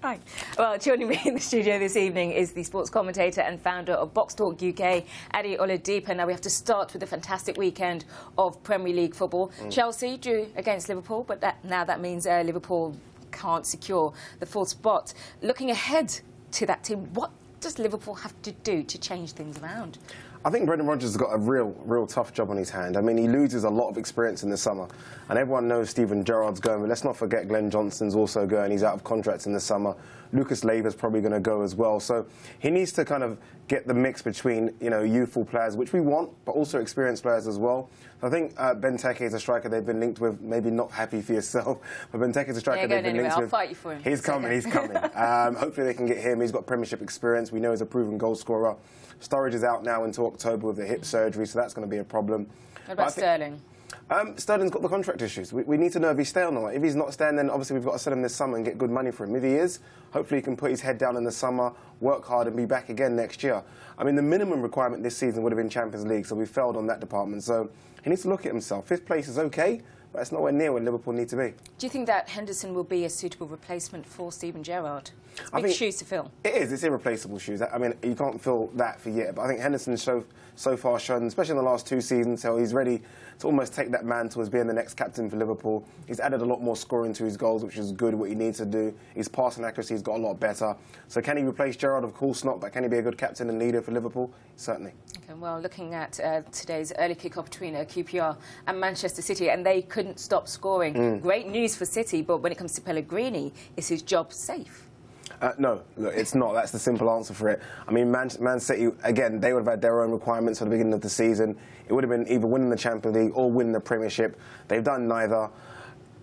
Hi. Well, joining me in the studio this evening is the sports commentator and founder of BoxTalk UK, Ade Oladipo. Now we have to start with a fantastic weekend of Premier League football. Chelsea drew against Liverpool, but now that means Liverpool can't secure the fourth spot. Looking ahead to that team, what does Liverpool have to do to change things around? I think Brendan Rodgers has got a real tough job on his hand. I mean, he loses a lot of experience in the summer, and everyone knows Steven Gerrard's going, but let's not forget Glenn Johnson's also going. He's out of contract in the summer. Lucas Leiva's probably going to go as well. So he needs to kind of get the mix between, you know, youthful players, which we want, but also experienced players as well. So I think Benteke is a striker they've been linked with. Maybe not happy for yourself, but Benteke is a striker they've been linked with. I'll fight you for him. He's coming, he's coming. Hopefully they can get him. He's got Premiership experience. We know he's a proven goal scorer. Sturridge is out now until October with the hip surgery, so that's going to be a problem. What about Sterling? Sterling's got the contract issues. We need to know if he's staying or not. If he's not staying, then obviously we've got to sell him this summer and get good money for him. If he is, hopefully he can put his head down in the summer, work hard and be back again next year. I mean, the minimum requirement this season would have been Champions League, so we failed on that department. So he needs to look at himself. Fifth place is okay, but it's nowhere near where Liverpool need to be. Do you think that Henderson will be a suitable replacement for Steven Gerrard? It's big shoes to fill. It is. It's irreplaceable shoes. I mean, you can't fill that for yet. But I think Henderson's so far shown, especially in the last two seasons, how he's ready to almost take that mantle as being the next captain for Liverpool. He's added a lot more scoring to his goals, which is good, what he needs to do. His passing accuracy has got a lot better. So can he replace Gerrard? Of course not. But can he be a good captain and leader for Liverpool? Certainly. Okay, well, looking at today's early kick-off between QPR and Manchester City, and they couldn't stop scoring. Great news for City, but when it comes to Pellegrini, is his job safe? No, look, it's not. That's the simple answer for it. I mean, Man City, again, they would have had their own requirements at the beginning of the season. It would have been either winning the Champions League or winning the Premiership. They've done neither,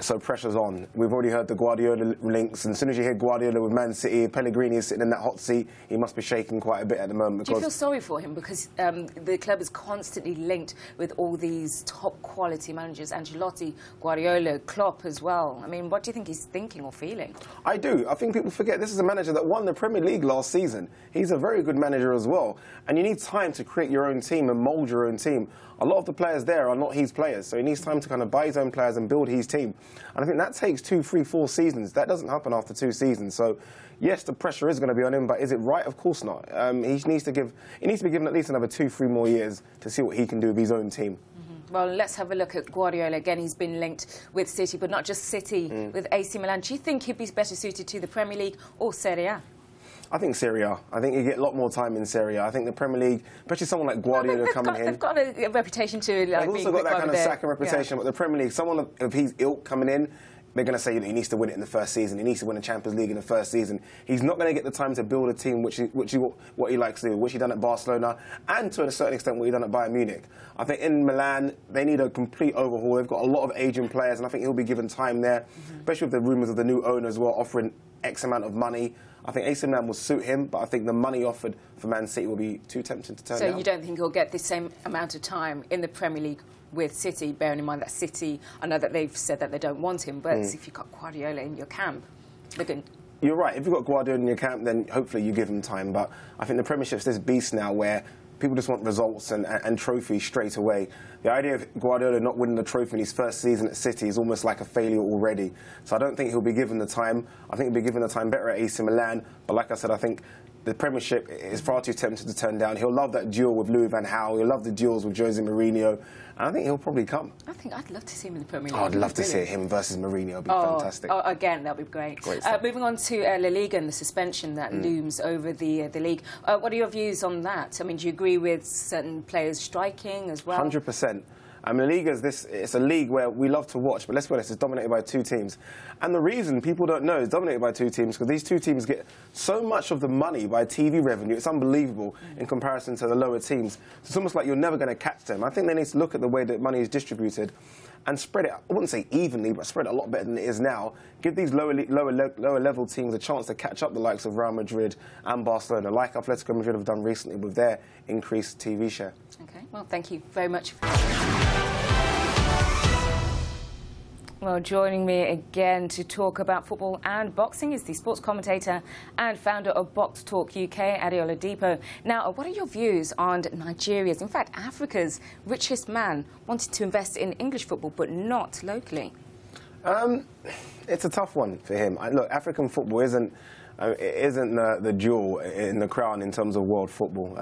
so pressure's on. We've already heard the Guardiola links, and as soon as you hear Guardiola with Man City, Pellegrini is sitting in that hot seat. He must be shaking quite a bit at the moment. Do you feel sorry for him? Because the club is constantly linked with all these top-quality managers, Ancelotti, Guardiola, Klopp as well. I mean, what do you think he's thinking or feeling? I do. I think people forget this is a manager that won the Premier League last season. He's a very good manager as well. And you need time to create your own team and mould your own team. A lot of the players there are not his players, so he needs time to kind of buy his own players and build his team. And I think that takes 2, 3, 4 seasons. That doesn't happen after 2 seasons. So, yes, the pressure is going to be on him, but is it right? Of course not. He needs to be given at least another 2, 3 more years to see what he can do with his own team. Well, let's have a look at Guardiola. Again, he's been linked with City, but not just City, with AC Milan. Do you think he'd be better suited to the Premier League or Serie A? I think Serie A. I think you get a lot more time in Serie A. I think the Premier League, especially someone like Guardiola coming in. They've got a reputation to like. They've also got that kind of Saka reputation, but the Premier League, someone of his ilk coming in, they're going to say, you know, he needs to win it in the first season. He needs to win the Champions League in the first season. He's not going to get the time to build a team, what he likes to do, which he done at Barcelona, and to a certain extent what he done at Bayern Munich. I think in Milan they need a complete overhaul. They've got a lot of aging players, and I think he'll be given time there, especially with the rumours of the new owner as well offering X amount of money. I think AC Milan will suit him, but I think the money offered for Man City will be too tempting to turn down. So you don't think he'll get the same amount of time in the Premier League with City, bearing in mind that City, I know that they've said that they don't want him, but if you've got Guardiola in your camp, they're good. You're right. If you've got Guardiola in your camp, then hopefully you give him time. But I think the Premiership's this beast now where people just want results and trophies straight away. The idea of Guardiola not winning the trophy in his first season at City is almost like a failure already. So I don't think he'll be given the time. I think he'll be given the time better at AC Milan. But like I said, I think the Premiership is far too tempted to turn down. He'll love that duel with Louis van Gaal. He'll love the duels with Jose Mourinho. And I think he'll probably come. I'd love to see him in the Premier League. Oh, I'd love to see him versus Mourinho. It'd be fantastic. Oh, again, that'd be great. Moving on to La Liga and the suspension that looms over the league. What are your views on that? I mean, do you agree with certain players striking as well? 100%. I mean, La Liga is it's a league where we love to watch, but let's be honest, it's dominated by 2 teams. And the reason people don't know it's dominated by 2 teams because these 2 teams get so much of the money by TV revenue, it's unbelievable in comparison to the lower teams. It's almost like you're never going to catch them. I think they need to look at the way that money is distributed and spread it, I wouldn't say evenly, but spread it a lot better than it is now. Give these lower level teams a chance to catch up the likes of Real Madrid and Barcelona, like Atletico Madrid have done recently with their increased TV share. Okay, well, thank you very much. Well, joining me again to talk about football and boxing is the sports commentator and founder of BoxTalk UK, Ade Oladipo. Now, what are your views on Nigeria's, in fact, Africa's richest man wanting to invest in English football but not locally? It's a tough one for him. Look, African football isn't it isn't the jewel in the crown in terms of world football.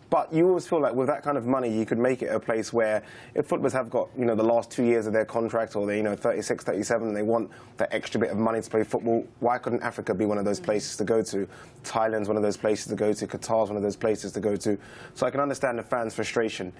But you always feel like with that kind of money, you could make it a place where if footballers have got, the last 2 years of their contract, or they're, 36, 37, and they want that extra bit of money to play football, why couldn't Africa be one of those places to go to? Thailand's one of those places to go to. Qatar's one of those places to go to. So I can understand the fans' frustration.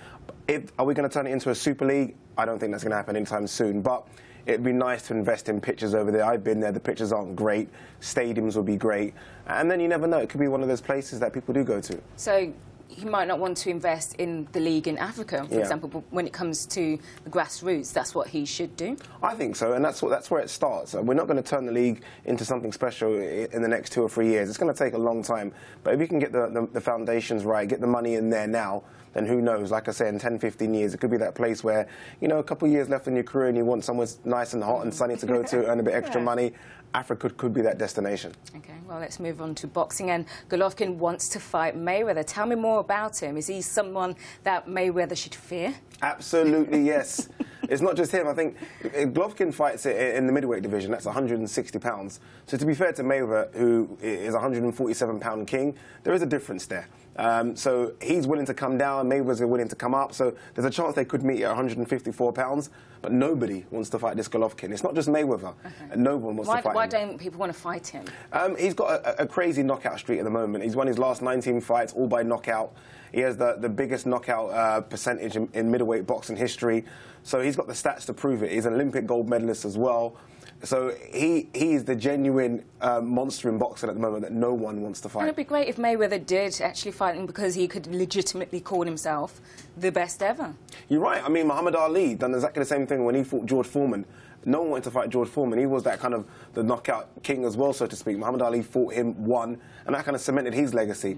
Are we going to turn it into a Super League? I don't think that's going to happen anytime soon. But it'd be nice to invest in pitches over there. I've been there. The pitches aren't great. Stadiums would be great. And then you never know. It could be one of those places that people do go to. So he might not want to invest in the league in Africa, for example, but when it comes to the grassroots, that's what he should do? I think so, and that's where it starts. We're not going to turn the league into something special in the next 2 or 3 years. It's going to take a long time. But if you can get the foundations right, get the money in there now, then who knows? Like I said, in 10, 15 years, it could be that place where, a couple of years left in your career and you want somewhere nice and hot and sunny to go to, earn a bit extra money. Africa could be that destination. OK, well, let's move on to boxing. And Golovkin wants to fight Mayweather. Tell me more about him. Is he someone that Mayweather should fear? Absolutely, yes. It's not just him. I think Golovkin fights in the middleweight division. That's 160 pounds. So to be fair to Mayweather, who is a 147-pound king, there is a difference there. So he's willing to come down, Mayweather's willing to come up. So there's a chance they could meet at 154 pounds. But nobody wants to fight this Golovkin. It's not just Mayweather. And no one wants to fight him. Why don't people want to fight him? He's got a crazy knockout streak at the moment. He's won his last 19 fights, all by knockout. He has the biggest knockout percentage in middleweight boxing history. So he's got the stats to prove it. He's an Olympic gold medalist as well. So he is the genuine monster in boxing at the moment that no one wants to fight. And it'd be great if Mayweather did actually fight him, because he could legitimately call himself the best ever. You're right. I mean, Muhammad Ali done exactly the same thing when he fought George Foreman. No one wanted to fight George Foreman. He was that kind of the knockout king as well, so to speak. Muhammad Ali fought him, won, and that kind of cemented his legacy.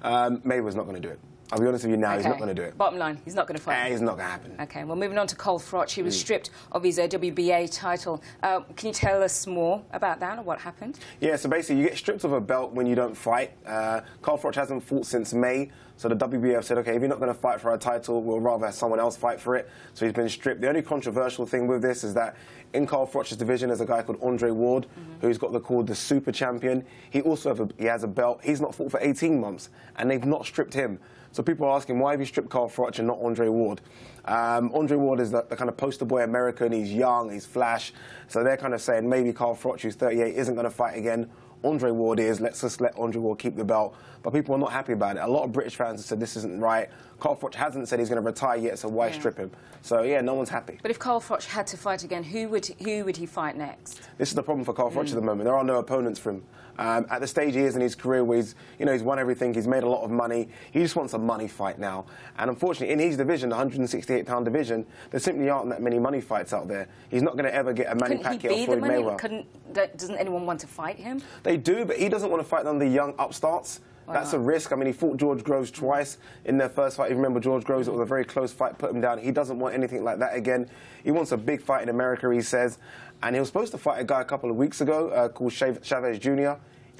Mayweather's not going to do it. I'll be honest with you now, he's not going to do it. Bottom line, he's not going to fight. He's not going to happen. OK, well, moving on to Cole Froch. He was stripped of his WBA title. Can you tell us more about that, or what happened? Yeah, so basically, you get stripped of a belt when you don't fight. Cole Froch hasn't fought since May, so the WBA have said, OK, if you're not going to fight for a title, we'll rather have someone else fight for it. So he's been stripped. The only controversial thing with this is that in Cole Froch's division, there's a guy called Andre Ward, who's got called the Super Champion. He also has a belt. He's not fought for 18 months, and they've not stripped him. So people are asking, why have you stripped Cole Froch and not Andre Ward? Andre Ward is the kind of poster boy American. He's young, he's flash. So they're kind of saying maybe Cole Froch, who's 38, isn't going to fight again. Andre Ward is. Let's just let Andre Ward keep the belt. But people are not happy about it. A lot of British fans have said this isn't right. Cole Froch hasn't said he's going to retire yet, so why strip him? So, yeah, no one's happy. But if Cole Froch had to fight again, who would he fight next? This is the problem for Cole Froch at the moment. There are no opponents for him. At the stage he is in his career where he's won everything, he's made a lot of money. He just wants a money fight now. And unfortunately, in his division, the 168-pound division, there simply aren't that many money fights out there. He's not going to ever get a Manny Pacquiao or Floyd Mayweather. Doesn't anyone want to fight him? They do, but he doesn't want to fight none of the young upstarts. That's a risk. I mean, he fought George Groves twice in their first fight. You remember George Groves? It was a very close fight, put him down. He doesn't want anything like that again. He wants a big fight in America, he says. And he was supposed to fight a guy a couple of weeks ago called Chavez Jr.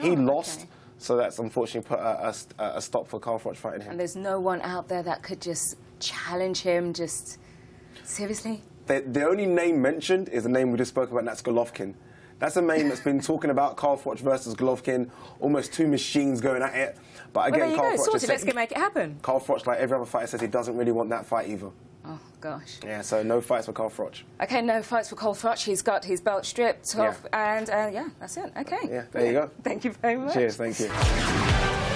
He lost. So that's unfortunately put a stop for Cole Froch fighting him. And there's no one out there that could just challenge him, just... Seriously? The only name mentioned is the name we just spoke about, and that's Golovkin. That's a name that's been talking about Cole Froch versus Golovkin, almost two machines going at it. But again, Cole Froch let's make it happen. Cole Froch, like every other fighter, says he doesn't really want that fight either. Oh, gosh. Yeah, so no fights for Cole Froch. OK, no fights for Cole Froch. He's got his belt stripped off, and yeah, that's it. OK. Yeah, there you go. Thank you very much. Cheers, thank you.